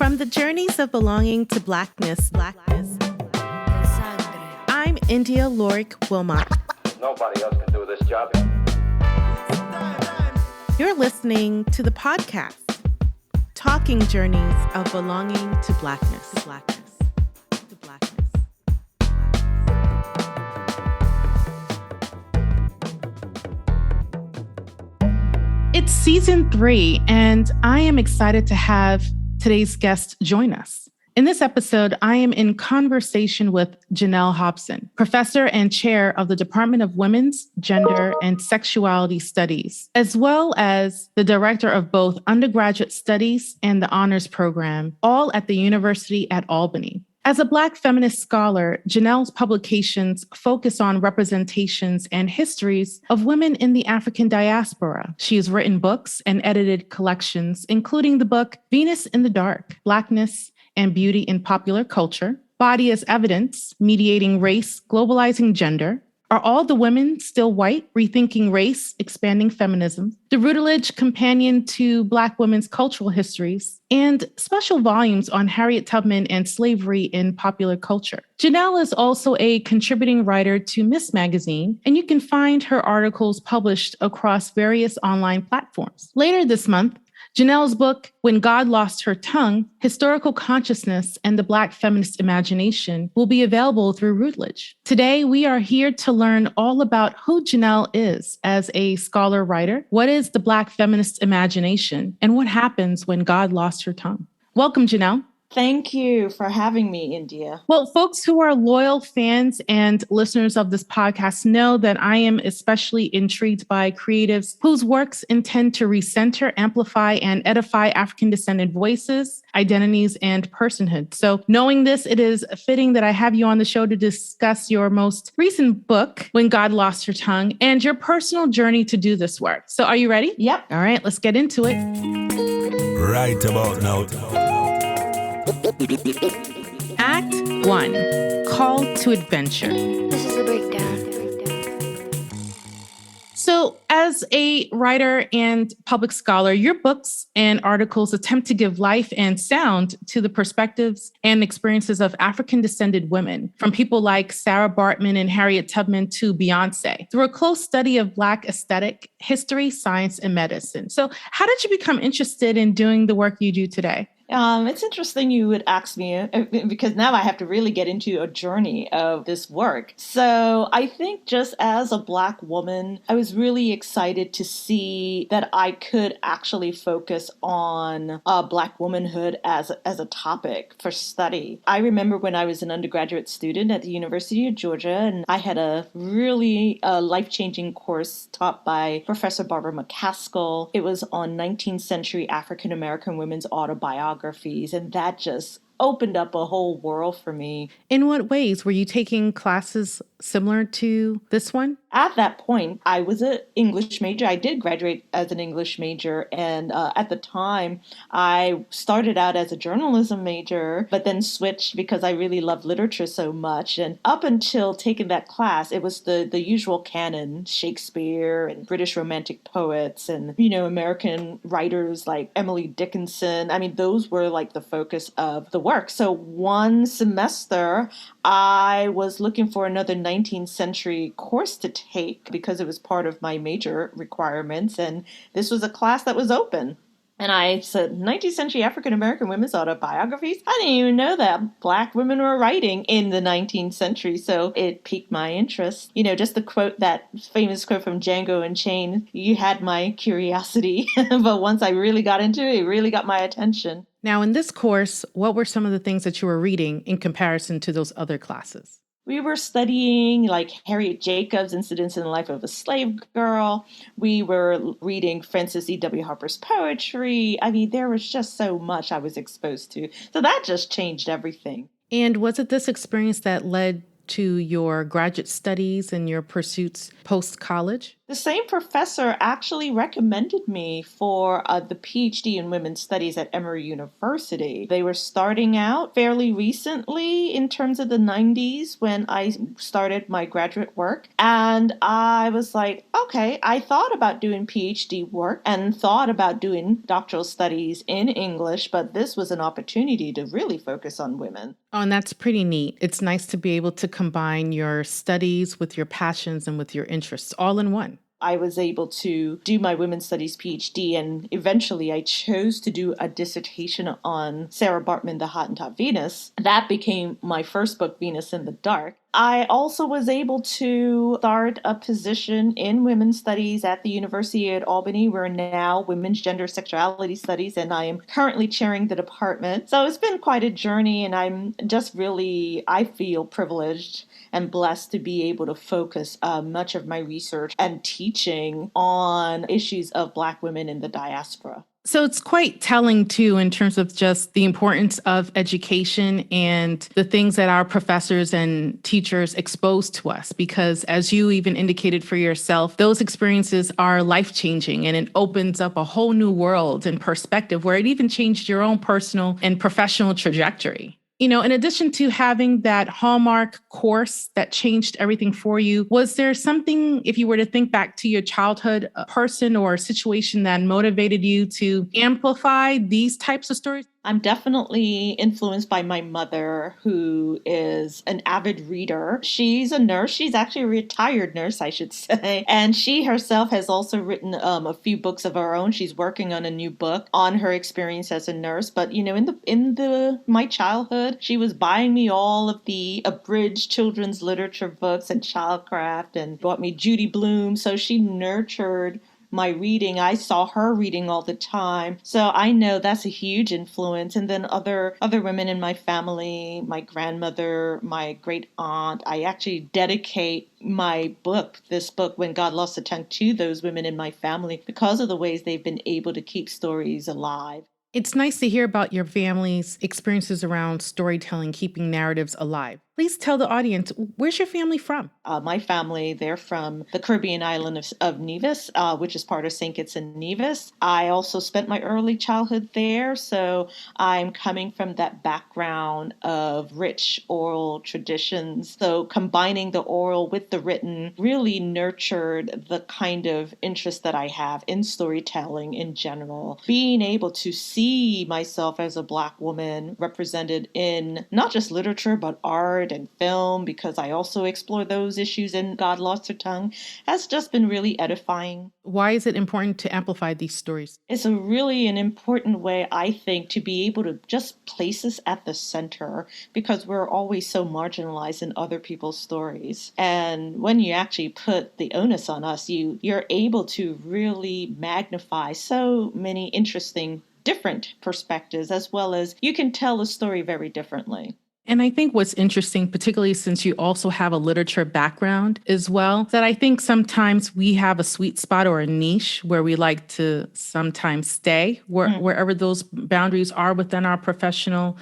From the journeys of belonging to blackness, I'm Yndia Wilmot. Nobody else can do this job. You're listening to the podcast, Talking Journeys of Belonging to Blackness. It's season 3, and I am excited to have today's guest join us. In this episode, I am in conversation with Janell Hobson, professor and chair of the Department of Women's, Gender, and Sexuality Studies, as well as the director of both undergraduate studies and the honors program, all at the University at Albany. As a Black feminist scholar, Janell's publications focus on representations and histories of women in the African diaspora. She has written books and edited collections, including the book Venus in the Dark: Blackness and Beauty in Popular Culture, Body as Evidence, Mediating Race, Globalizing Gender, Are All the Women Still White? Rethinking Race, Expanding Feminism, The Routledge Companion to Black Women's Cultural Histories, and special volumes on Harriet Tubman and slavery in popular culture. Janell is also a contributing writer to Miss Magazine, and you can find her articles published across various online platforms. Later this month, Janell's book, When God Lost Her Tongue, Historical Consciousness and the Black Feminist Imagination, will be available through Routledge. Today, we are here to learn all about who Janell is as a scholar-writer, what is the Black Feminist Imagination, and what happens when God lost her tongue. Welcome, Janell. Thank you for having me, Yndia. Well, folks who are loyal fans and listeners of this podcast know that I am especially intrigued by creatives whose works intend to recenter, amplify, and edify African-descended voices, identities, and personhood. So knowing this, it is fitting that I have you on the show to discuss your most recent book, When God Lost Her Tongue, and your personal journey to do this work. So are you ready? Yep. All right, let's get into it. Right about now. Act 1, Call to Adventure. This is the breakdown. So, as a writer and public scholar, your books and articles attempt to give life and sound to the perspectives and experiences of African-descended women, from people like Sarah Bartman and Harriet Tubman to Beyonce, through a close study of Black aesthetic, history, science, and medicine. So, how did you become interested in doing the work you do today? It's interesting you would ask me because now I have to really get into a journey of this work. So I think just as a Black woman, I was really excited to see that I could actually focus on Black womanhood as a topic for study. I remember when I was an undergraduate student at the University of Georgia, and I had a really life-changing course taught by Professor Barbara McCaskill. It was on 19th century African-American women's autobiography. And that just opened up a whole world for me. In what ways were you taking classes similar to this one? At that point, I was an English major. I did graduate as an English major. And at the time, I started out as a journalism major, but then switched because I really loved literature so much. And up until taking that class, it was the usual canon, Shakespeare and British Romantic poets and, American writers like Emily Dickinson. I mean, those were like the focus of the work. So one semester, I was looking for another 19th century course to take because it was part of my major requirements. And this was a class that was open. And I said, 19th century African-American women's autobiographies? I didn't even know that Black women were writing in the 19th century. So it piqued my interest. Just the quote, that famous quote from Django Unchained, you had my curiosity. But once I really got into it, it really got my attention. Now, in this course, what were some of the things that you were reading in comparison to those other classes? We were studying like Harriet Jacobs' Incidents in the Life of a Slave Girl. We were reading Frances E.W. Harper's poetry. I mean, there was just so much I was exposed to. So that just changed everything. And was it this experience that led to your graduate studies and your pursuits post-college? The same professor actually recommended me for the PhD in Women's Studies at Emory University. They were starting out fairly recently in terms of the 90s when I started my graduate work. And I was like, okay, I thought about doing PhD work and thought about doing doctoral studies in English, but this was an opportunity to really focus on women. Oh, and that's pretty neat. It's nice to be able to combine your studies with your passions and with your interests all in one. I was able to do my women's studies PhD, and eventually I chose to do a dissertation on Sarah Bartman, The Hottentot Venus. That became my first book, Venus in the Dark. I also was able to start a position in women's studies at the University at Albany. We're now Women's Gender Sexuality Studies, and I am currently chairing the department. So it's been quite a journey, and I'm just really, I feel privileged and blessed to be able to focus much of my research and teaching on issues of Black women in the diaspora. So it's quite telling, too, in terms of just the importance of education and the things that our professors and teachers expose to us, because as you even indicated for yourself, those experiences are life-changing, and it opens up a whole new world and perspective where it even changed your own personal and professional trajectory. You know, in addition to having that hallmark course that changed everything for you, was there something, if you were to think back to your childhood, a person or a situation that motivated you to amplify these types of stories? I'm definitely influenced by my mother, who is an avid reader. She's a nurse. She's actually a retired nurse, I should say. And she herself has also written a few books of her own. She's working on a new book on her experience as a nurse. But, you know, in my childhood, she was buying me all of the abridged children's literature books and childcraft, and bought me Judy Blume. So she nurtured my reading. I saw her reading all the time. So I know that's a huge influence. And then other women in my family, my grandmother, my great aunt, I actually dedicate this book, When God Lost a Tongue, to those women in my family because of the ways they've been able to keep stories alive. It's nice to hear about your family's experiences around storytelling, keeping narratives alive. Please tell the audience, where's your family from? My family, they're from the Caribbean island of Nevis, which is part of St. Kitts and Nevis. I also spent my early childhood there, so I'm coming from that background of rich oral traditions. So combining the oral with the written really nurtured the kind of interest that I have in storytelling in general. Being able to see myself as a Black woman represented in not just literature, but art and film, because I also explore those issues in God Lost Her Tongue, has just been really edifying. Why is it important to amplify these stories? It's really an important way, I think, to be able to just place us at the center, because we're always so marginalized in other people's stories. And when you actually put the onus on us, you're able to really magnify so many interesting different perspectives, as well as you can tell a story very differently. And I think what's interesting, particularly since you also have a literature background as well, that I think sometimes we have a sweet spot or a niche where we like to sometimes stay wherever those boundaries are within our professional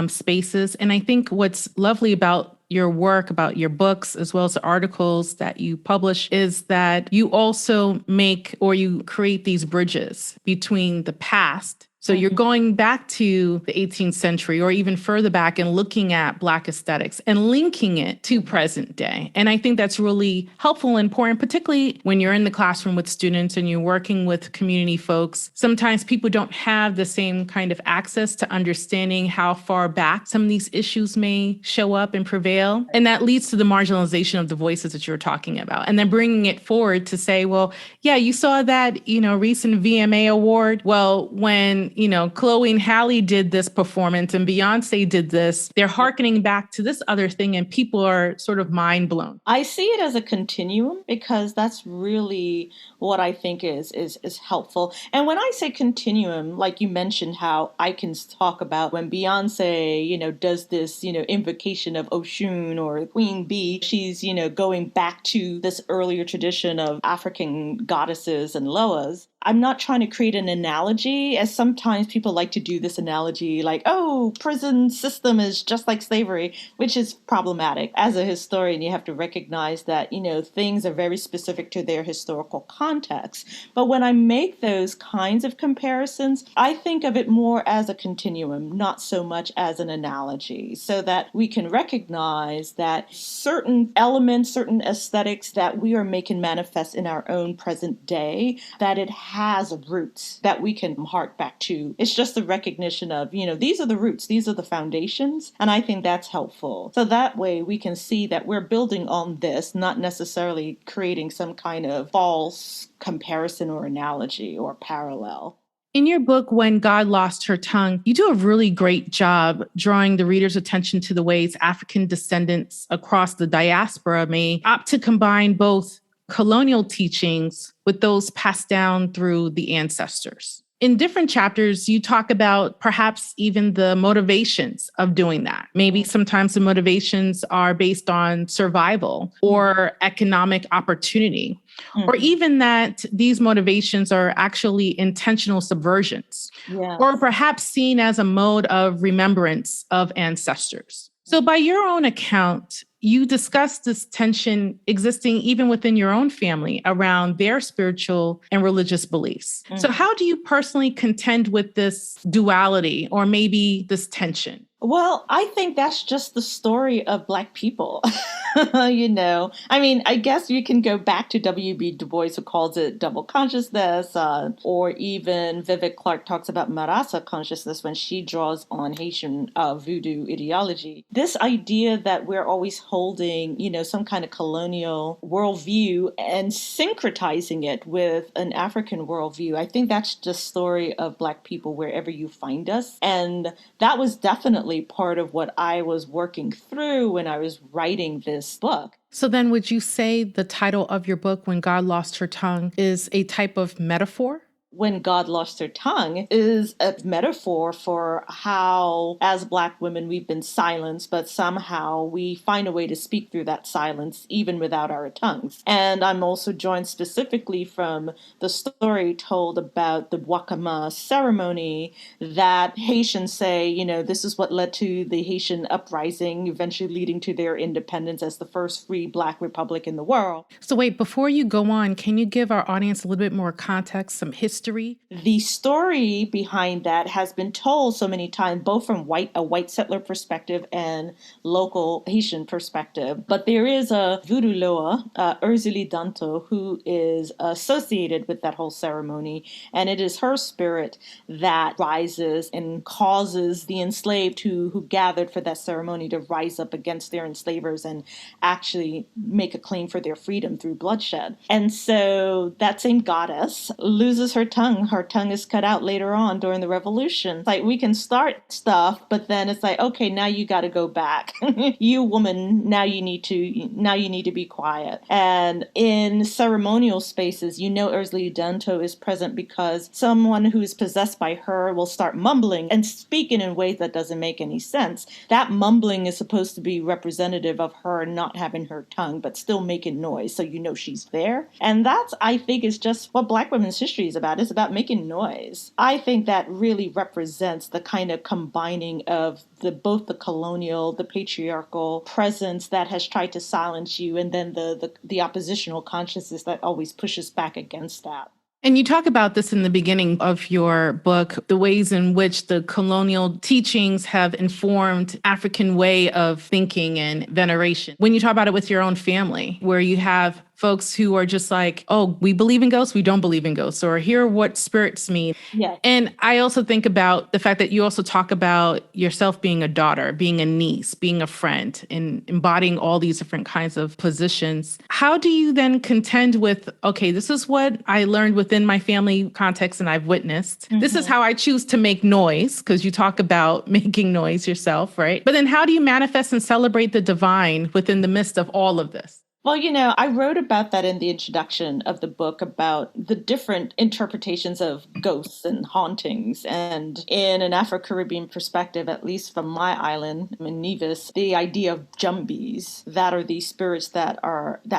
spaces. And I think what's lovely about your work, about your books, as well as the articles that you publish, is that you also make or you create these bridges between the past. So you're going back to the 18th century or even further back and looking at Black aesthetics and linking it to present day. And I think that's really helpful and important, particularly when you're in the classroom with students and you're working with community folks. Sometimes people don't have the same kind of access to understanding how far back some of these issues may show up and prevail. And that leads to the marginalization of the voices that you're talking about. And then bringing it forward to say, well, yeah, you saw that, recent VMA award. Well, when Chloe and Halle did this performance and Beyonce did this, they're hearkening back to this other thing and people are sort of mind blown. I see it as a continuum because that's really what I think is helpful. And when I say continuum, like you mentioned how I can talk about when Beyonce, does this, invocation of Oshun or Queen Bee, she's, going back to this earlier tradition of African goddesses and Loas. I'm not trying to create an analogy, as sometimes people like to do this analogy like, oh, prison system is just like slavery, which is problematic. As a historian, you have to recognize that, things are very specific to their historical context. But when I make those kinds of comparisons, I think of it more as a continuum, not so much as an analogy, so that we can recognize that certain elements, certain aesthetics that we are making manifest in our own present day, that it has roots that we can hark back to. It's just the recognition of, these are the roots, these are the foundations, and I think that's helpful. So that way we can see that we're building on this, not necessarily creating some kind of false comparison or analogy or parallel. In your book, When God Lost Her Tongue, you do a really great job drawing the reader's attention to the ways African descendants across the diaspora may opt to combine both colonial teachings with those passed down through the ancestors. In different chapters, you talk about perhaps even the motivations of doing that. Maybe sometimes the motivations are based on survival or economic opportunity, or even that these motivations are actually intentional subversions, or perhaps seen as a mode of remembrance of ancestors. So by your own account, you discuss this tension existing even within your own family around their spiritual and religious beliefs. So how do you personally contend with this duality or maybe this tension? Well, I think that's just the story of Black people. I guess you can go back to W.B. Du Bois, who calls it double consciousness, or even Vivek Clark talks about Marasa consciousness when she draws on Haitian voodoo ideology. This idea that we're always holding, some kind of colonial worldview and syncretizing it with an African worldview, I think that's the story of Black people wherever you find us. And that was definitely part of what I was working through when I was writing this book. So then would you say the title of your book, When God Lost Her Tongue, is a type of metaphor? When God Lost Her Tongue is a metaphor for how, as Black women, we've been silenced, but somehow we find a way to speak through that silence, even without our tongues. And I'm also joined specifically from the story told about the Wakama ceremony that Haitians say, this is what led to the Haitian uprising, eventually leading to their independence as the first free Black republic in the world. So wait, before you go on, can you give our audience a little bit more context, some history? The story behind that has been told so many times, both from a white settler perspective and local Haitian perspective. But there is a voodoo loa, Urzuli Danto, who is associated with that whole ceremony. And it is her spirit that rises and causes the enslaved who gathered for that ceremony to rise up against their enslavers and actually make a claim for their freedom through bloodshed. And so that same goddess loses her tongue. Her tongue is cut out later on during the revolution. It's like we can start stuff, but then it's like, okay, now you got to go back. You woman, now you need to be quiet. And in ceremonial spaces, Urzuli Danto is present because someone who is possessed by her will start mumbling and speaking in ways that doesn't make any sense. That mumbling is supposed to be representative of her not having her tongue, but still making noise, so she's there. And that's, I think, is just what Black women's history is about. It's about making noise. I think that really represents the kind of combining of both the colonial, the patriarchal presence that has tried to silence you, and then the oppositional consciousness that always pushes back against that. And you talk about this in the beginning of your book, the ways in which the colonial teachings have informed African way of thinking and veneration. When you talk about it with your own family, where you have folks who are just like, oh, we believe in ghosts, we don't believe in ghosts, or here are what spirits mean. Yes. And I also think about the fact that you also talk about yourself being a daughter, being a niece, being a friend, and embodying all these different kinds of positions. How do you then contend with, okay, this is what I learned within my family context and I've witnessed. Mm-hmm. This is how I choose to make noise, because you talk about making noise yourself, right? But then how do you manifest and celebrate the divine within the midst of all of this? Well, I wrote about that in the introduction of the book about the different interpretations of ghosts and hauntings. And in an Afro-Caribbean perspective, at least from my island, in Nevis, the idea of jumbies, that are these spirits that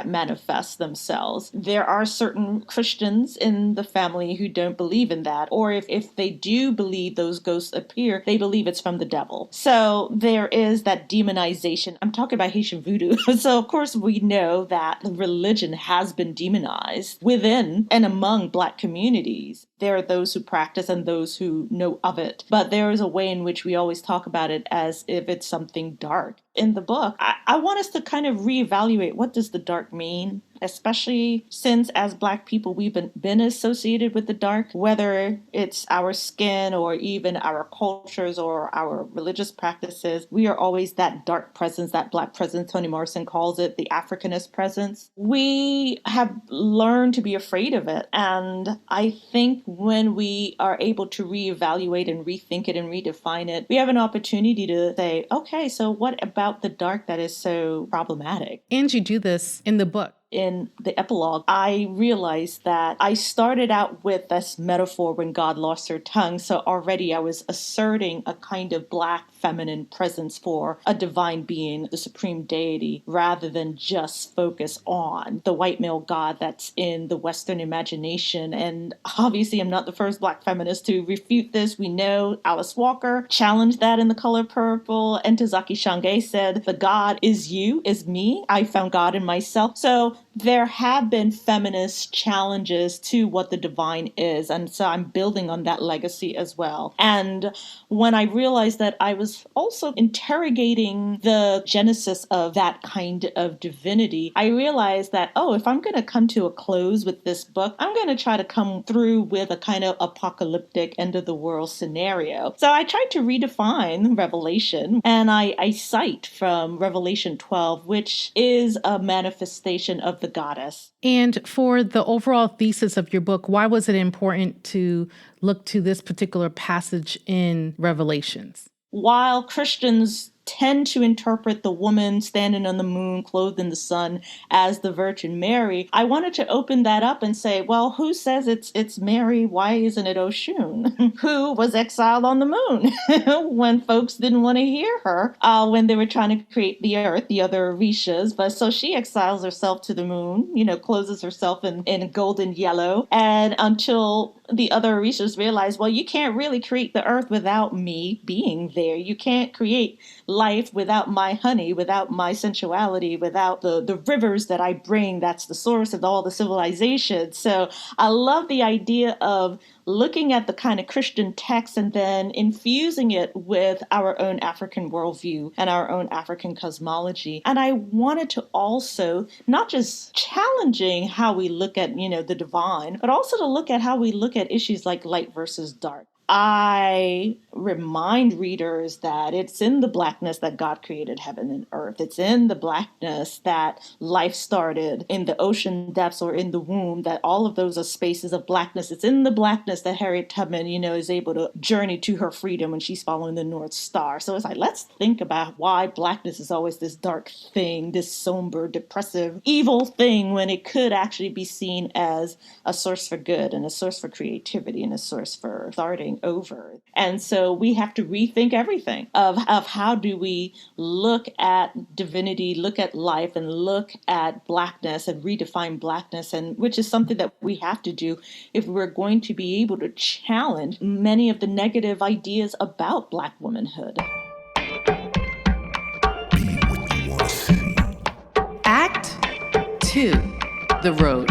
manifest themselves. There are certain Christians in the family who don't believe in that. Or if they do believe those ghosts appear, they believe it's from the devil. So there is that demonization. I'm talking about Haitian voodoo. So of course we know that religion has been demonized within and among Black communities. There are those who practice and those who know of it. But there is a way in which we always talk about it as if it's something dark. In the book, I want us to kind of reevaluate, what does the dark mean? Especially since as Black people, we've been associated with the dark, whether it's our skin or even our cultures or our religious practices. We are always that dark presence, that Black presence. Toni Morrison calls it the Africanist presence. We have learned to be afraid of it. And I think when we are able to reevaluate and rethink it and redefine it, we have an opportunity to say, okay, so what about the dark that is so problematic? And you do this in the book. In the epilogue, I realized that I started out with this metaphor when God lost her tongue. So already I was asserting a kind of Black feminine presence for a divine being, the supreme deity, rather than just focus on the white male God that's in the Western imagination. And obviously I'm not the first Black feminist to refute this. We know Alice Walker challenged that in The Color Purple. Ntozake Shange said, the God is you, is me. I found God in myself. So there have been feminist challenges to what the divine is. And so I'm building on that legacy as well. And when I realized that I was also interrogating the genesis of that kind of divinity, I realized that, if I'm going to come to a close with this book, I'm going to try to come through with a kind of apocalyptic end of the world scenario. So I tried to redefine Revelation, and I cite from Revelation 12, which is a manifestation of the goddess. And for the overall thesis of your book, why was it important to look to this particular passage in Revelations? While Christians tend to interpret the woman standing on the moon, clothed in the sun, as the Virgin Mary, I wanted to open that up and say, well, who says it's Mary? Why isn't it Oshun? Who was exiled on the moon when folks didn't want to hear her when they were trying to create the earth, the other Orishas. But so she exiles herself to the moon, clothes herself in gold and yellow. And until the other Orishas realize, well, you can't really create the earth without me being there. You can't create life without my honey, without my sensuality, without the rivers that I bring. That's the source of all the civilization. So I love the idea of looking at the kind of Christian text and then infusing it with our own African worldview and our own African cosmology. And I wanted to also not just challenging how we look at, the divine, but also to look at how we look at issues like light versus dark. I remind readers that it's in the Blackness that God created heaven and earth. It's in the Blackness that life started, in the ocean depths or in the womb, that all of those are spaces of Blackness. It's in the Blackness that Harriet Tubman, is able to journey to her freedom when she's following the North Star. So it's like, let's think about why Blackness is always this dark thing, this somber, depressive, evil thing, when it could actually be seen as a source for good and a source for creativity and a source for starting over. And so we have to rethink everything of how do we look at divinity, look at life, and look at Blackness and redefine Blackness, and which is something that we have to do if we're going to be able to challenge many of the negative ideas about Black womanhood. Act 2, The Road.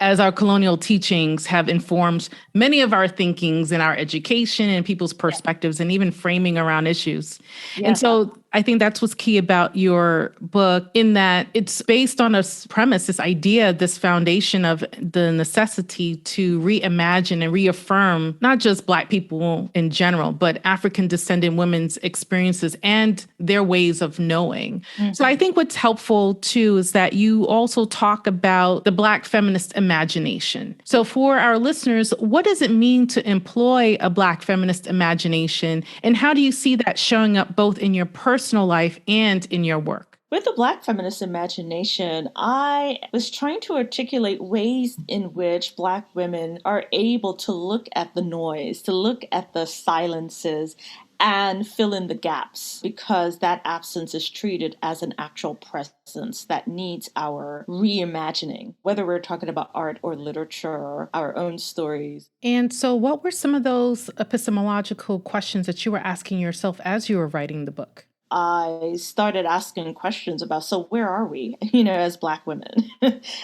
As our colonial teachings have informed many of our thinkings in our education and people's perspectives and even framing around issues. Yeah. And so I think that's what's key about your book, in that it's based on a premise, this idea, this foundation of the necessity to reimagine and reaffirm not just Black people in general, but African descendant women's experiences and their ways of knowing. Mm-hmm. So I think what's helpful too is that you also talk about the Black feminist imagination. So for our listeners, what does it mean to employ a Black feminist imagination? And how do you see that showing up both in your personal personal life and in your work? With the Black Feminist Imagination, I was trying to articulate ways in which Black women are able to look at the noise, to look at the silences, and fill in the gaps, because that absence is treated as an actual presence that needs our reimagining, whether we're talking about art or literature, our own stories. And so what were some of those epistemological questions that you were asking yourself as you were writing the book? I started asking questions about, so where are we, as Black women?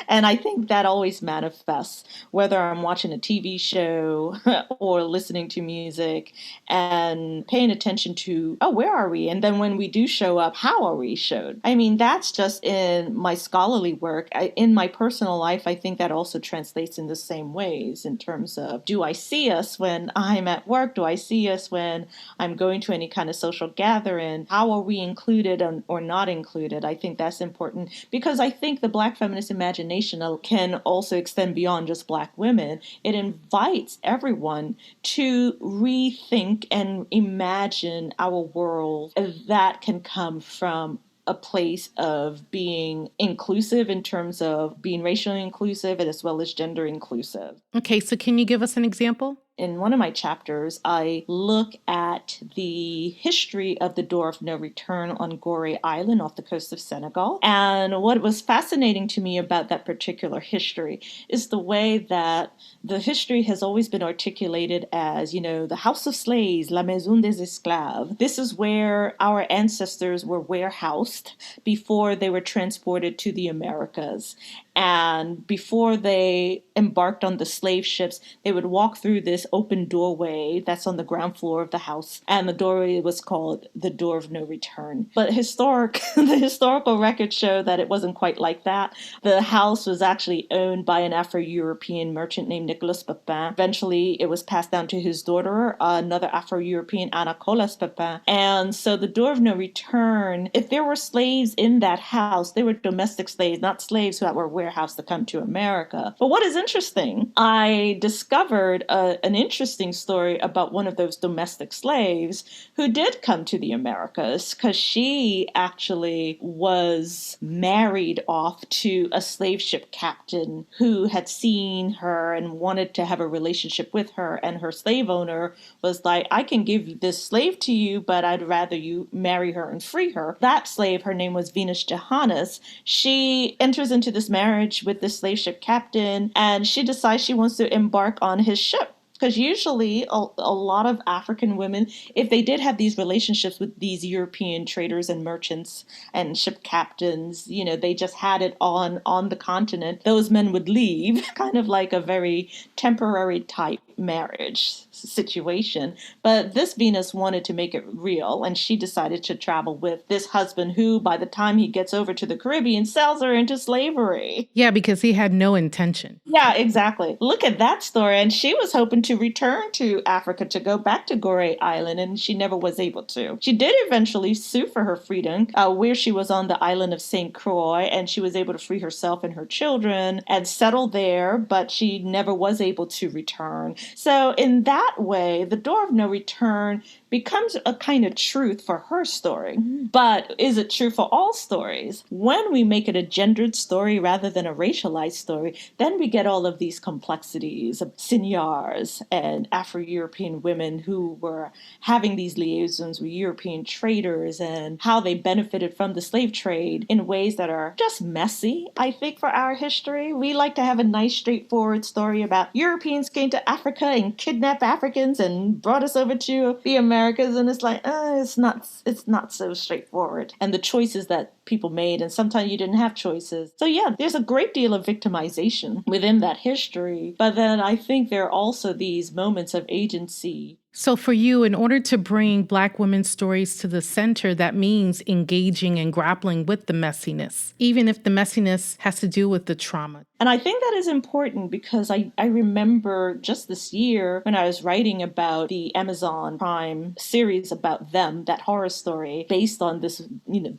And I think that always manifests, whether I'm watching a TV show or listening to music and paying attention to, oh, where are we? And then when we do show up, how are we showed? I mean, that's just in my scholarly work. In my personal life, I think that also translates in the same ways in terms of, do I see us when I'm at work? Do I see us when I'm going to any kind of social gathering? How are we included or not included? I think that's important, because I think the Black feminist imagination can also extend beyond just Black women. It invites everyone to rethink and imagine our world that can come from a place of being inclusive in terms of being racially inclusive and as well as gender inclusive. Okay, so can you give us an example? In one of my chapters, I look at the history of the Door of No Return on Gorée Island off the coast of Senegal. And what was fascinating to me about that particular history is the way that the history has always been articulated as, the House of Slaves, La Maison des Esclaves. This is where our ancestors were warehoused before they were transported to the Americas. And before they embarked on the slave ships, they would walk through this open doorway that's on the ground floor of the house. And the doorway was called the Door of No Return. But the historical records show that it wasn't quite like that. The house was actually owned by an Afro-European merchant named Nicolas Pepin. Eventually, it was passed down to his daughter, another Afro-European, Anna Colas Pepin. And so the Door of No Return, if there were slaves in that house, they were domestic slaves, not slaves that were warehouse to come to America. But what is interesting, I discovered an interesting story about one of those domestic slaves who did come to the Americas, because she actually was married off to a slave ship captain who had seen her and wanted to have a relationship with her. And her slave owner was like, I can give this slave to you, but I'd rather you marry her and free her. That slave, her name was Venus Johannes, she enters into this marriage with the slave ship captain, and she decides she wants to embark on his ship. Because usually a lot of African women, if they did have these relationships with these European traders and merchants and ship captains, they just had it on the continent. Those men would leave, kind of like a very temporary type marriage situation. But this Venus wanted to make it real, and she decided to travel with this husband who, by the time he gets over to the Caribbean, sells her into slavery. Yeah, because he had no intention. Yeah, exactly. Look at that story. And she was hoping to return to Africa, to go back to Gorée Island, and she never was able to. She did eventually sue for her freedom, where she was on the island of St. Croix, and she was able to free herself and her children and settle there, but she never was able to return. So in that way, the Door of No Return becomes a kind of truth for her story. But is it true for all stories? When we make it a gendered story rather than a racialized story, then we get all of these complexities of seigneurs and Afro-European women who were having these liaisons with European traders and how they benefited from the slave trade in ways that are just messy, I think, for our history. We like to have a nice, straightforward story about Europeans came to Africa and kidnapped Africans and brought us over to the Americas, and it's like, it's not so straightforward. And the choices that people made, and sometimes you didn't have choices. So yeah, there's a great deal of victimization within that history. But then I think there are also these moments of agency. So for you, in order to bring Black women's stories to the center, that means engaging and grappling with the messiness, even if the messiness has to do with the trauma. And I think that is important because I remember just this year when I was writing about the Amazon Prime series about them, that horror story based on this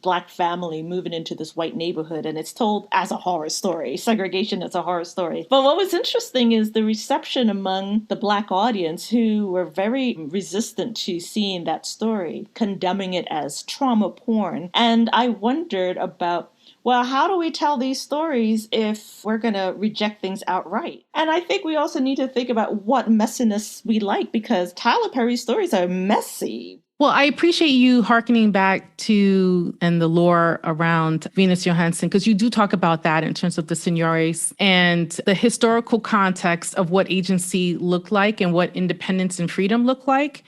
Black family moving into this white neighborhood, and it's told as a horror story, segregation as a horror story. But what was interesting is the reception among the Black audience, who were very very resistant to seeing that story, condemning it as trauma porn. And I wondered about, well, how do we tell these stories if we're going to reject things outright? And I think we also need to think about what messiness we like, because Tyler Perry's stories are messy. Well, I appreciate you hearkening back to and the lore around Venus Johansen, because you do talk about that in terms of the seniores and the historical context of what agency looked like and what independence and freedom looked like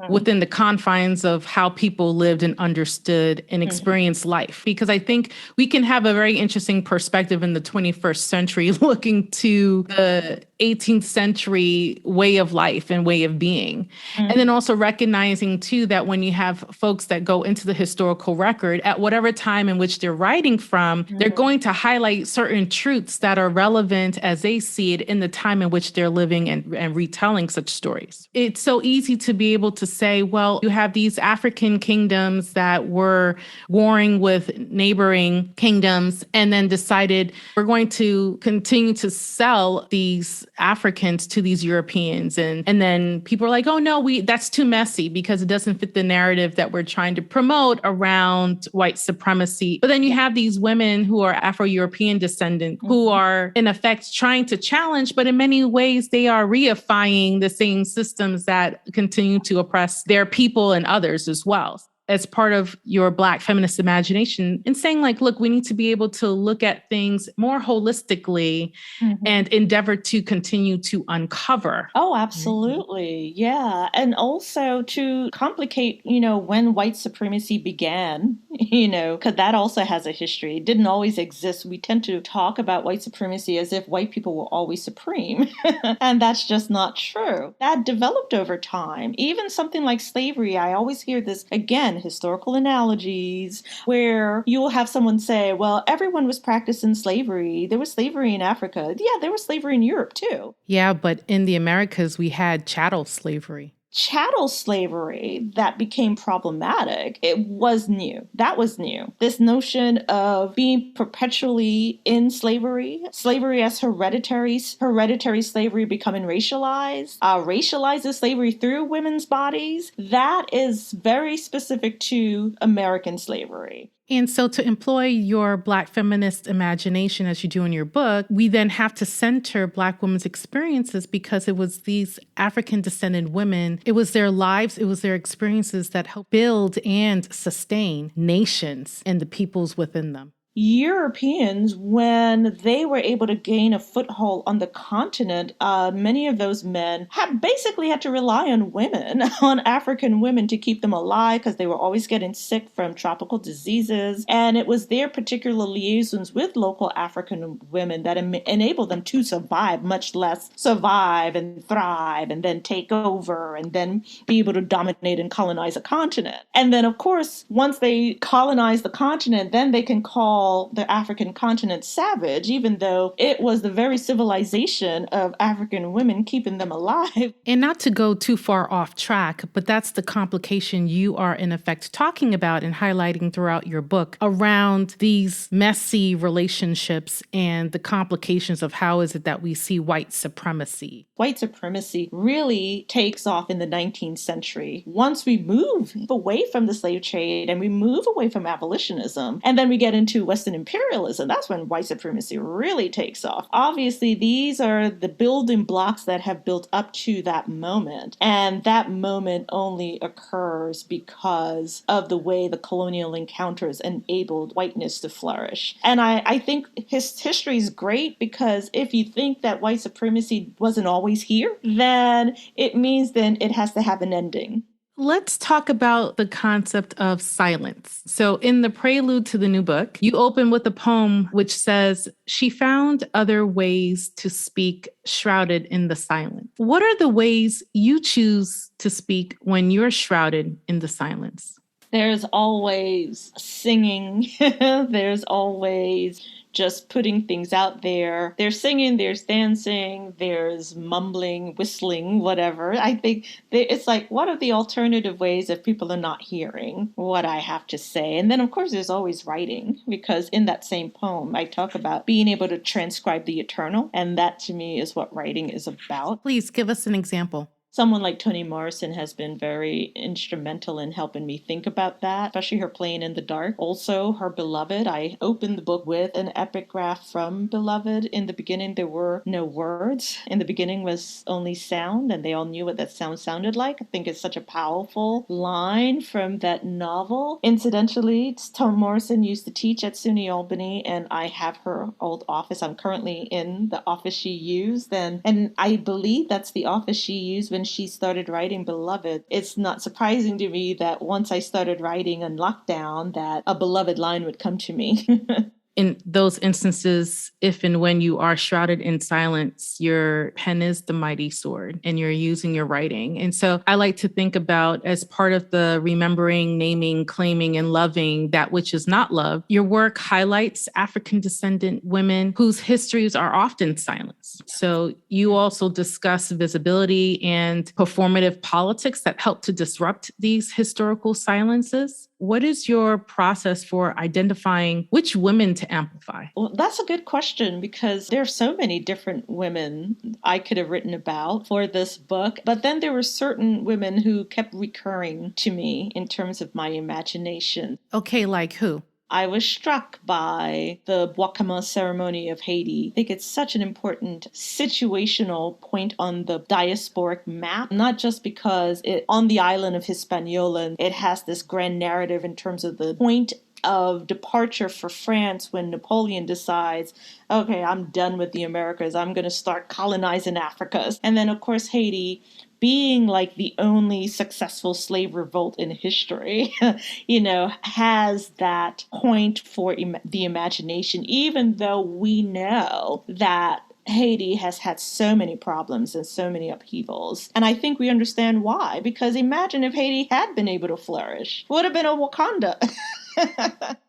within the confines of how people lived and understood and experienced life. Because I think we can have a very interesting perspective in the 21st century looking to the 18th century way of life and way of being. And then also recognizing too that when you have folks that go into the historical record at whatever time in which they're writing from, they're going to highlight certain truths that are relevant as they see it in the time in which they're living and retelling such stories. It's so easy to be able to say, well, you have these African kingdoms that were warring with neighboring kingdoms and then decided we're going to continue to sell these Africans to these Europeans. And then people are like, oh no, that's too messy because it doesn't fit the narrative that we're trying to promote around white supremacy. But then you have these women who are Afro-European descendant who are in effect trying to challenge, but in many ways they are reifying the same systems that continue to oppress their people and others as well, as part of your Black feminist imagination, and saying like, look, we need to be able to look at things more holistically and endeavor to continue to uncover. Oh, absolutely. Yeah. And also to complicate, when white supremacy began, because that also has a history. It didn't always exist. We tend to talk about white supremacy as if white people were always supreme. And that's just not true. That developed over time. Even something like slavery, I always hear this, again, historical analogies, where you will have someone say, well, everyone was practicing slavery. There was slavery in Africa. Yeah, there was slavery in Europe too. Yeah, but in the Americas, we had chattel slavery. Chattel slavery that became problematic, it was new. That was new. This notion of being perpetually in slavery as hereditary slavery becoming racialized, racializes slavery through women's bodies. That is very specific to American slavery. And so to employ your Black feminist imagination as you do in your book, we then have to center Black women's experiences because it was these African descended women, it was their lives, it was their experiences that helped build and sustain nations and the peoples within them. Europeans, when they were able to gain a foothold on the continent, many of those men basically had to rely on women, on African women, to keep them alive because they were always getting sick from tropical diseases. And it was their particular liaisons with local African women that enabled them to survive, much less survive and thrive and then take over and then be able to dominate and colonize a continent. And then, of course, once they colonize the continent, then they can call the African continent savage, even though it was the very civilization of African women keeping them alive. And not to go too far off track, but that's the complication you are in effect talking about and highlighting throughout your book around these messy relationships and the complications of how is it that we see white supremacy. White supremacy really takes off in the 19th century. Once we move away from the slave trade and we move away from abolitionism, and then we get into Western imperialism, that's when white supremacy really takes off. Obviously, these are the building blocks that have built up to that moment. And that moment only occurs because of the way the colonial encounters enabled whiteness to flourish. And I think history is great because if you think that white supremacy wasn't always here, then it means then it has to have an ending. Let's talk about the concept of silence. So in the prelude to the new book, you open with a poem which says, she found other ways to speak shrouded in the silence. What are the ways you choose to speak when you're shrouded in the silence? There's always singing. There's always just putting things out there. There's singing, there's dancing, there's mumbling, whistling, whatever. I think it's like, what are the alternative ways if people are not hearing what I have to say? And then, of course, there's always writing, because in that same poem, I talk about being able to transcribe the eternal. And that, to me, is what writing is about. Please give us an example. someone like Toni Morrison has been very instrumental in helping me think about that, especially her Playing in the Dark. Also, her Beloved. I opened the book with an epigraph from Beloved. In the beginning, there were no words. In the beginning was only sound, and they all knew what that sound sounded like. I think it's such a powerful line from that novel. Incidentally, Toni Morrison used to teach at SUNY Albany, and I have her old office. I'm currently in the office she used, and I believe that's the office she used when she started writing Beloved. It's not surprising to me that once I started writing on lockdown, that a Beloved line would come to me. In those instances, if and when you are shrouded in silence, your pen is the mighty sword and you're using your writing. And so I like to think about, as part of the remembering, naming, claiming, and loving that which is not loved, your work highlights African descendant women whose histories are often silenced. So you also discuss visibility and performative politics that help to disrupt these historical silences. What is your process for identifying which women to amplify? Well, that's a good question, because there are so many different women I could have written about for this book. But then there were certain women who kept recurring to me in terms of my imagination. Okay, like who? I was struck by the Bois ceremony of Haiti. I think it's such an important situational point on the diasporic map, not just because on the island of Hispaniola, it has this grand narrative in terms of the point of departure for France when Napoleon decides, okay, I'm done with the Americas, I'm going to start colonizing Africa. And then, of course, Haiti, being like the only successful slave revolt in history, has that point for the imagination, even though we know that Haiti has had so many problems and so many upheavals. And I think we understand why, because imagine if Haiti had been able to flourish. It would have been a Wakanda.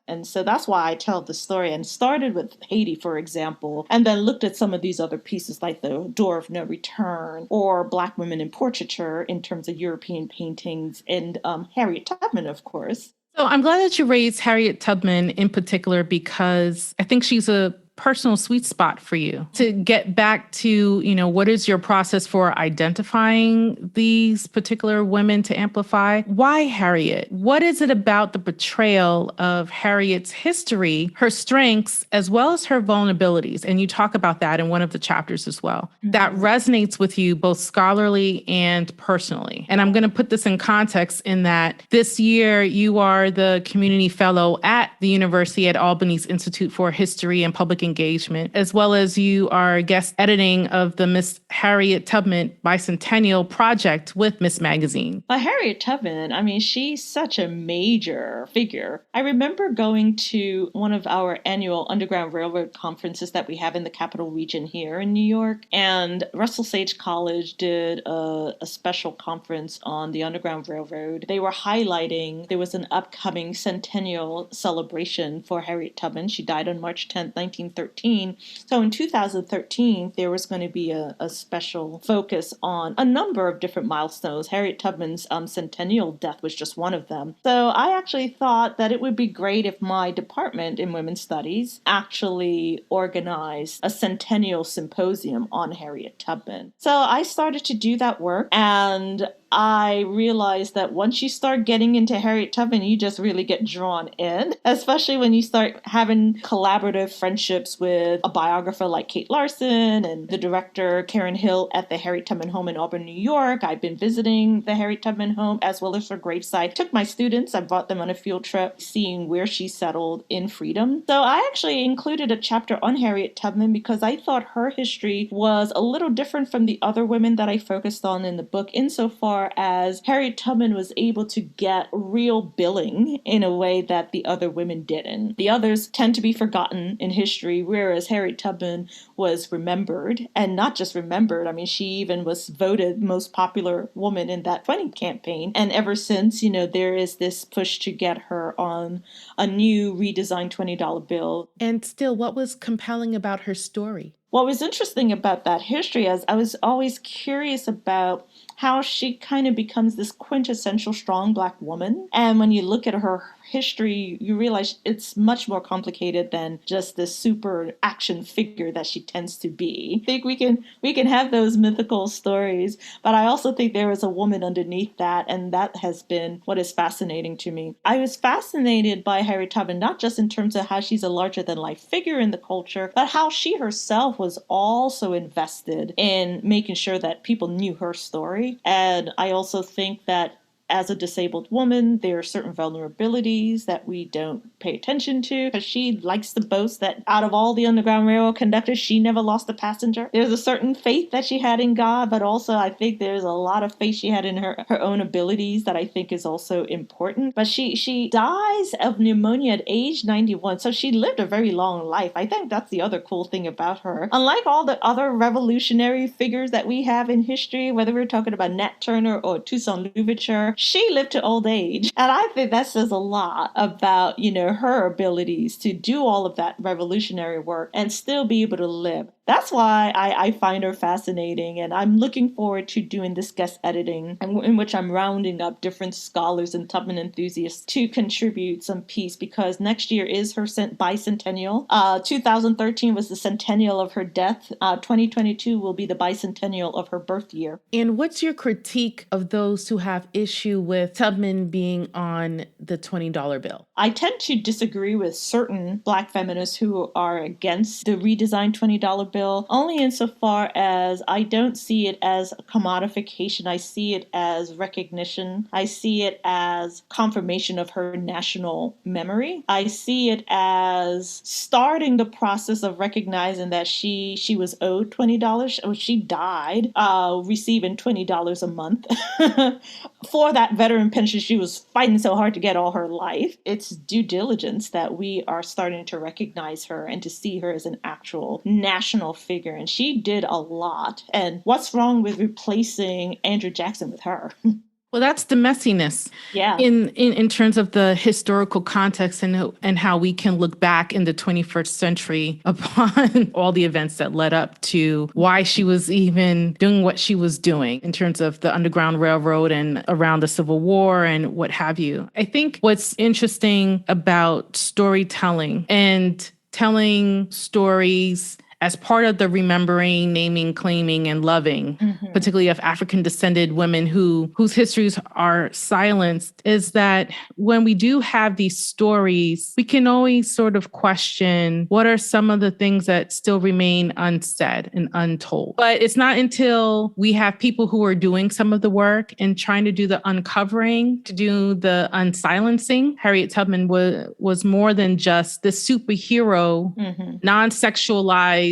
And so that's why I tell the story, and started with Haiti, for example, and then looked at some of these other pieces like The Door of No Return or Black Women in Portraiture in terms of European paintings, and Harriet Tubman, of course. So I'm glad that you raised Harriet Tubman in particular, because I think she's a personal sweet spot for you. To get back to, what is your process for identifying these particular women to amplify? Why Harriet? What is it about the portrayal of Harriet's history, her strengths, as well as her vulnerabilities? And you talk about that in one of the chapters as well, that resonates with you both scholarly and personally. And I'm going to put this in context in that this year you are the community fellow at the University at Albany's Institute for History and Public Engagement, as well as you are guest editing of the Miss Harriet Tubman Bicentennial Project with Miss Magazine. Harriet Tubman, she's such a major figure. I remember going to one of our annual Underground Railroad conferences that we have in the Capital Region here in New York, and Russell Sage College did a special conference on the Underground Railroad. They were highlighting, there was an upcoming centennial celebration for Harriet Tubman. She died on March 10th, 1913. So in 2013, there was going to be a special focus on a number of different milestones. Harriet Tubman's centennial death was just one of them. So I actually thought that it would be great if my department in Women's Studies actually organized a centennial symposium on Harriet Tubman. So I started to do that work, and I realized that once you start getting into Harriet Tubman, you just really get drawn in, especially when you start having collaborative friendships with a biographer like Kate Larson and the director Karen Hill at the Harriet Tubman home in Auburn, New York. I've been visiting the Harriet Tubman home as well as her gravesite. Took my students, I brought them on a field trip seeing where she settled in freedom. So I actually included a chapter on Harriet Tubman because I thought her history was a little different from the other women that I focused on in the book, insofar as Harriet Tubman was able to get real billing in a way that the other women didn't. The others tend to be forgotten in history, whereas Harriet Tubman was remembered, and not just remembered. She even was voted most popular woman in that 20 campaign. And ever since, there is this push to get her on a new redesigned $20 bill. And still, what was compelling about her story? What was interesting about that history is I was always curious about how she kind of becomes this quintessential strong Black woman. And when you look at her history, you realize it's much more complicated than just this super action figure that she tends to be. I think we can have those mythical stories, but I also think there is a woman underneath that, and that has been what is fascinating to me. I was fascinated by Harriet Tubman, not just in terms of how she's a larger than life figure in the culture, but how she herself was also invested in making sure that people knew her story. And I also think that as a disabled woman, there are certain vulnerabilities that we don't pay attention to, because she likes to boast that out of all the Underground Railroad conductors, she never lost a passenger. There's a certain faith that she had in God, but also I think there's a lot of faith she had in her own abilities that I think is also important. But she dies of pneumonia at age 91, so she lived a very long life. I think that's the other cool thing about her. Unlike all the other revolutionary figures that we have in history, whether we're talking about Nat Turner or Toussaint Louverture, she lived to old age. And I think that says a lot about, her abilities to do all of that revolutionary work and still be able to live. That's why I find her fascinating, and I'm looking forward to doing this guest editing in which I'm rounding up different scholars and Tubman enthusiasts to contribute some piece, because next year is her bicentennial. 2013 was the centennial of her death. 2022 will be the bicentennial of her birth year. And what's your critique of those who have issue with Tubman being on the $20 bill? I tend to disagree with certain Black feminists who are against the redesigned $20 bill, only insofar as I don't see it as a commodification. I see it as recognition. I see it as confirmation of her national memory. I see it as starting the process of recognizing that she was owed $20. She died receiving $20 a month for that veteran pension she was fighting so hard to get all her life. It's due diligence that we are starting to recognize her and to see her as an actual national figure. And she did a lot. And what's wrong with replacing Andrew Jackson with her? Well, that's the messiness in terms of the historical context and how we can look back in the 21st century upon all the events that led up to why she was even doing what she was doing in terms of the Underground Railroad and around the Civil War and what have you. I think what's interesting about storytelling and telling stories as part of the remembering, naming, claiming, and loving, particularly of African-descended women whose histories are silenced, is that when we do have these stories, we can always sort of question what are some of the things that still remain unsaid and untold. But it's not until we have people who are doing some of the work and trying to do the uncovering, to do the unsilencing. Harriet Tubman was more than just the superhero, non-sexualized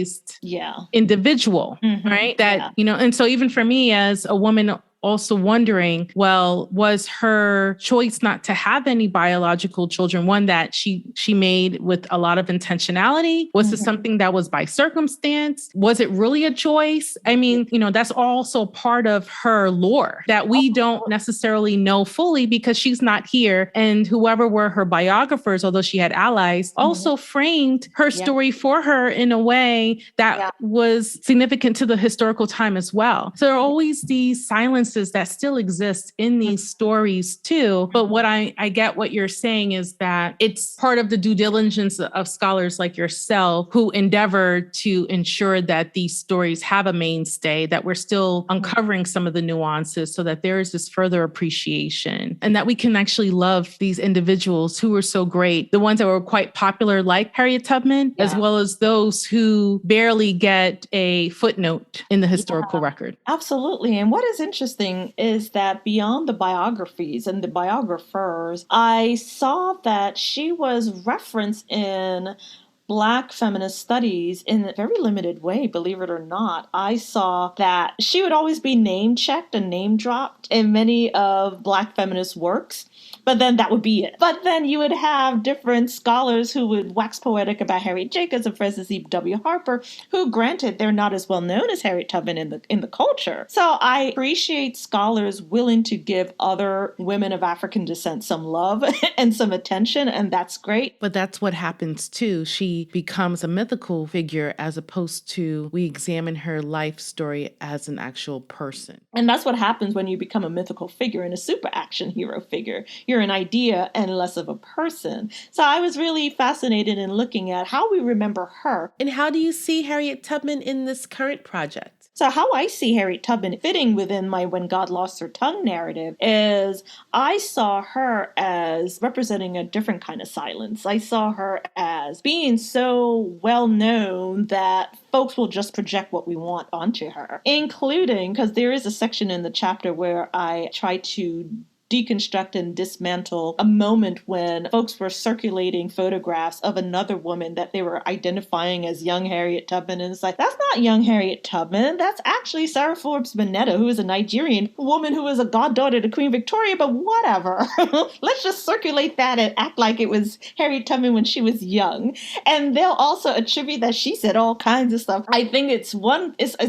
individual, right? That, and so even for me as a woman also wondering, well, was her choice not to have any biological children one that she made with a lot of intentionality? Was it something that was by circumstance? Was it really a choice? I mean, that's also part of her lore that we don't necessarily know fully because she's not here. And whoever were her biographers, although she had allies, also framed her story for her in a way that was significant to the historical time as well. So there are always these silences that still exist in these stories too. But what I get what you're saying is that it's part of the due diligence of scholars like yourself who endeavor to ensure that these stories have a mainstay, that we're still uncovering some of the nuances so that there is this further appreciation and that we can actually love these individuals who were so great, the ones that were quite popular like Harriet Tubman, as well as those who barely get a footnote in the historical record. Absolutely. And what is interesting is that beyond the biographies and the biographers, I saw that she was referenced in Black feminist studies in a very limited way, believe it or not. I saw that she would always be name checked and name dropped in many of Black feminist works. But then that would be it. But then you would have different scholars who would wax poetic about Harriet Jacobs and Frances E. W. Harper, who, granted, they're not as well known as Harriet Tubman in the culture. So I appreciate scholars willing to give other women of African descent some love and some attention, and that's great. But that's what happens too. She she becomes a mythical figure as opposed to we examine her life story as an actual person. And that's what happens when you become a mythical figure and a super action hero figure. You're an idea and less of a person. So I was really fascinated in looking at how we remember her. And how do you see Harriet Tubman in this current project? So how I see Harriet Tubman fitting within my When God Lost Her Tongue narrative is I saw her as representing a different kind of silence. I saw her as being so well known that folks will just project what we want onto her, including, because there is a section in the chapter where I try to deconstruct and dismantle a moment when folks were circulating photographs of another woman that they were identifying as young Harriet Tubman. And it's like, that's not young Harriet Tubman. That's actually Sarah Forbes Mineta, who is a Nigerian woman who is a goddaughter to Queen Victoria, but whatever. Let's just circulate that and act like it was Harriet Tubman when she was young. And they'll also attribute that she said all kinds of stuff. I think it's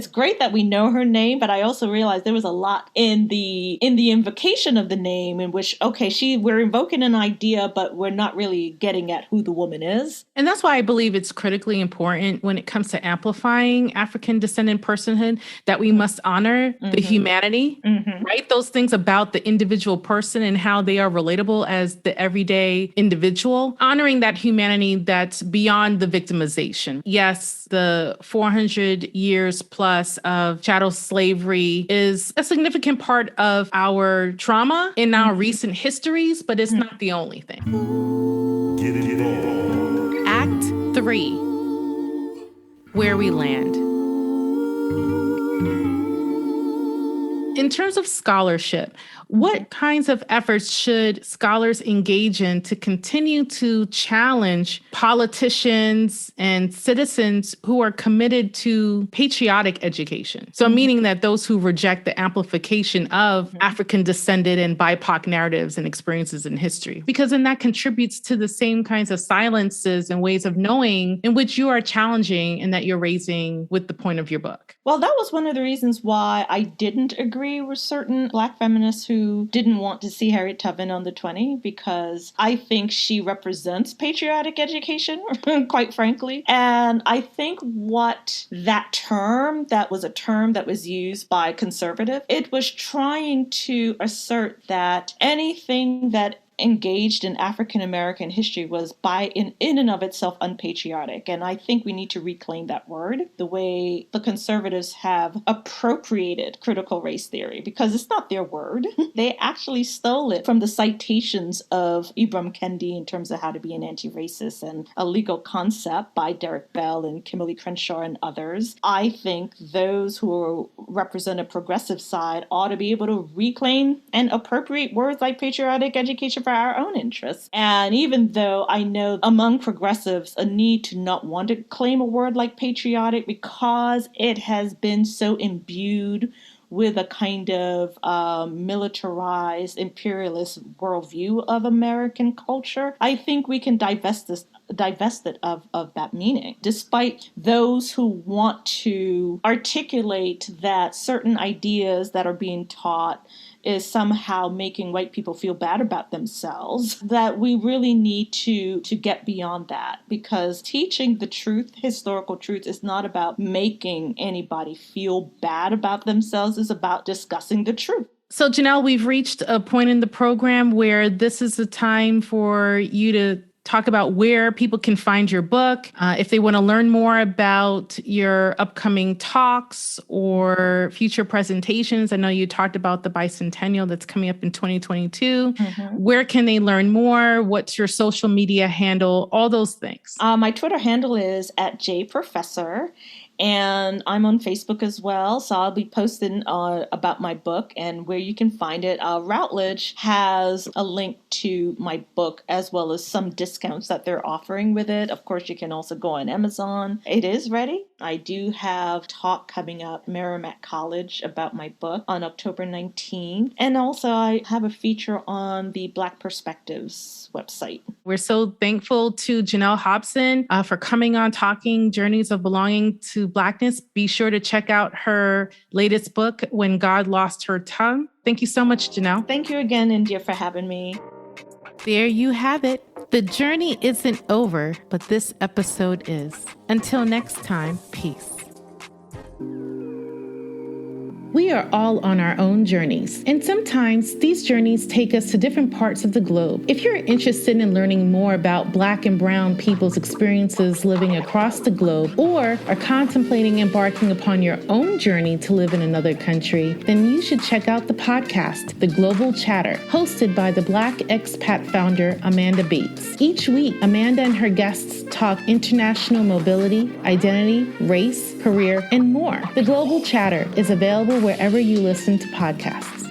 great that we know her name, but I also realized there was a lot in the invocation of the name in which, okay, we're invoking an idea, but we're not really getting at who the woman is. And that's why I believe it's critically important when it comes to amplifying African descendant personhood that we must honor the humanity, right? Those things about the individual person and how they are relatable as the everyday individual, honoring that humanity that's beyond the victimization. Yes, the 400 years plus of chattel slavery is a significant part of our trauma in our recent histories, but it's not the only thing. Get involved. Act 3, Where We Land. In terms of scholarship, what kinds of efforts should scholars engage in to continue to challenge politicians and citizens who are committed to patriotic education? So meaning that those who reject the amplification of African descended and BIPOC narratives and experiences in history, because then that contributes to the same kinds of silences and ways of knowing in which you are challenging and that you're raising with the point of your book. Well, that was one of the reasons why I didn't agree with certain Black feminists who didn't want to see Harriet Tubman on the 20, because I think she represents patriotic education, quite frankly. And I think what that term, that was a term that was used by conservative, it was trying to assert that anything that engaged in African American history was in and of itself unpatriotic. And I think we need to reclaim that word the way the conservatives have appropriated critical race theory, because it's not their word. They actually stole it from the citations of Ibram Kendi in terms of how to be an anti-racist and a legal concept by Derek Bell and Kimberly Crenshaw and others. I think those who represent a progressive side ought to be able to reclaim and appropriate words like patriotic education for our own interests. And even though I know among progressives a need to not want to claim a word like patriotic because it has been so imbued with a kind of militarized imperialist worldview of American culture, I think we can divest it of that meaning, despite those who want to articulate that certain ideas that are being taught is somehow making white people feel bad about themselves, that we really need to get beyond that, because teaching the truth, historical truth, is not about making anybody feel bad about themselves. It's about discussing the truth. So, Janell, we've reached a point in the program where this is the time for you to talk about where people can find your book, if they want to learn more about your upcoming talks or future presentations. I know you talked about the bicentennial that's coming up in 2022. Where can they learn more? What's your social media handle? All those things. My Twitter handle is @jprofessor. And I'm on Facebook as well, so I'll be posting about my book and where you can find it. Routledge has a link to my book as well as some discounts that they're offering with it. Of course, you can also go on Amazon. It is ready. I do have talk coming up at Merrimack College about my book on October 19th. And also I have a feature on the Black Perspectives website. We're so thankful to Janell Hobson for coming on Talking Journeys of Belonging to Blackness. Be sure to check out her latest book, When God Lost Her Tongue. Thank you so much, Janell. Thank you again, Yndia, for having me. There you have it. The journey isn't over, but this episode is. Until next time, peace. We are all on our own journeys, and sometimes these journeys take us to different parts of the globe. If you're interested in learning more about Black and Brown people's experiences living across the globe, or are contemplating embarking upon your own journey to live in another country, then you should check out the podcast, The Global Chatter, hosted by the Black expat founder, Amanda Bates. Each week, Amanda and her guests talk international mobility, identity, race, career, and more. The Global Chatter is available wherever you listen to podcasts.